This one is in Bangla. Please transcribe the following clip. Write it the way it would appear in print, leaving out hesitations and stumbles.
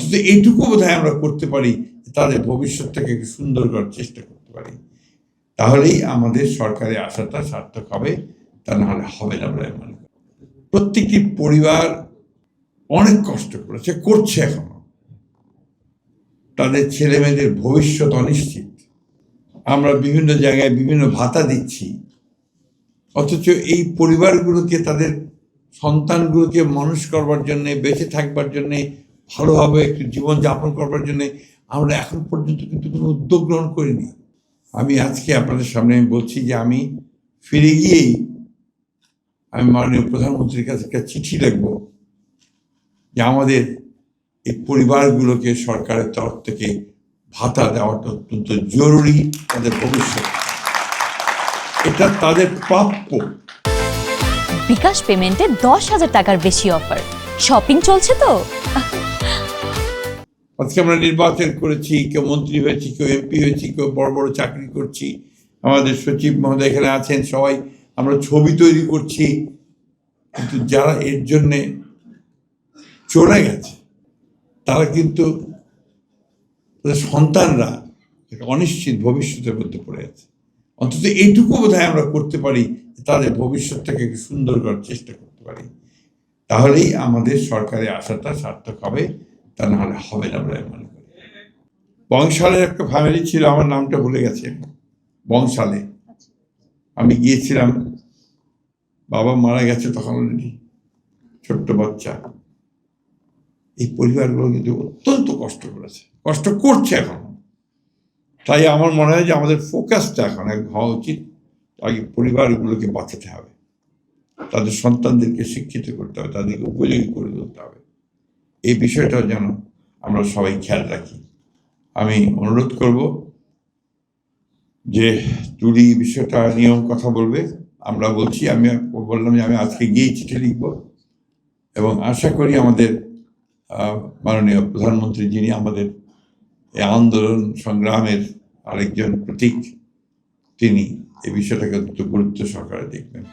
অন্তত এইটুকু বোধহয় আমরা করতে পারি, তাদের ভবিষ্যৎটাকে একটু সুন্দর করার চেষ্টা করতে পারি। তাহলেই আমাদের সরকারে আসাটা সার্থক হবে, তা নাহলে হবে না বলে মনে করি। প্রত্যেকটি পরিবার অনেক কষ্ট করেছে, করছে এখনো। তাদের ছেলে মেয়েদের ভবিষ্যৎ অনিশ্চিত। আমরা বিভিন্ন জায়গায় বিভিন্ন ভাতা দিচ্ছি, অথচ এই পরিবারগুলোকে, তাদের সন্তানগুলোকে মানুষ করবার জন্যে, বেঁচে থাকবার জন্যে, ভালোভাবে একটু জীবনযাপন করবার জন্যে আমরা এখন পর্যন্ত কিন্তু কোনো উদ্যোগ গ্রহণ করিনি। আমি আজকে আপনাদের সামনে বলছি যে আমি ফিরে গিয়েই আমি মাননীয় প্রধানমন্ত্রীর কাছে একটা চিঠি লিখব যে আমাদের এই পরিবারগুলোকে সরকারের তরফ থেকে ভাতা দেওয়াটা অত্যন্ত জরুরি, তাদের ভবিষ্যৎ, এটা তাদের প্রাপ্য। বিকাশ পেমেন্টে 10,000 টাকার বেশি অফার, শপিং চলছে তো। আজকে আমরা নির্বাচন করেছি, কেউ মন্ত্রী হয়েছি, কেউ এমপি হয়েছি, কেউ বড় বড় চাকরি করছি, আমাদের সচিব মহোদয় এখানে আছেন, সবাই আমরা ছবি তৈরি করছি। কিন্তু যারা এর জন্যে চলে গেছে তারা কিন্তু তাদের সন্তানরা অনিশ্চিত ভবিষ্যতের মধ্যে পড়ে আছে। অন্তত এইটুকু বোধহয় আমরা করতে পারি, তাদের ভবিষ্যৎটাকে একটু সুন্দর করার চেষ্টা করতে পারি। তাহলেই আমাদের সরকারে আসাটা সার্থক হবে, তা নাহলে হবে না বলে মনে করি। বংশালের একটা ফ্যামিলি ছিল, আমার নামটা ভুলে গেছে, বংশালে আমি গিয়েছিলাম, বাবা মারা গেছে তখন অলরেডি, ছোট্ট বাচ্চা। এই পরিবারগুলো কিন্তু অত্যন্ত কষ্ট করেছে, কষ্ট করছে এখন। তাই আমার মনে হয় যে আমাদের ফোকাসটা এখন হওয়া উচিত, আগে পরিবারগুলোকে বাঁচাতে হবে, তাদের সন্তানদেরকে শিক্ষিত করতে হবে, তাদেরকে উপযোগী করে তুলতে হবে। এই বিষয়টাও যেন আমরা সবাই খেয়াল রাখি। আমি অনুরোধ করব যে তুলি বিষয়টা নিয়েও কথা বলবে, আমরা বলছি, আমি বললাম যে আমি আজকে গিয়েই চিঠি লিখব এবং আশা করি আমাদের মাননীয় প্রধানমন্ত্রী, যিনি আমাদের এই আন্দোলন সংগ্রামের আরেকজন প্রতীক, তিনি এই বিষয়টাকে অত্যন্ত গুরুত্ব সহকারে দেখবেন।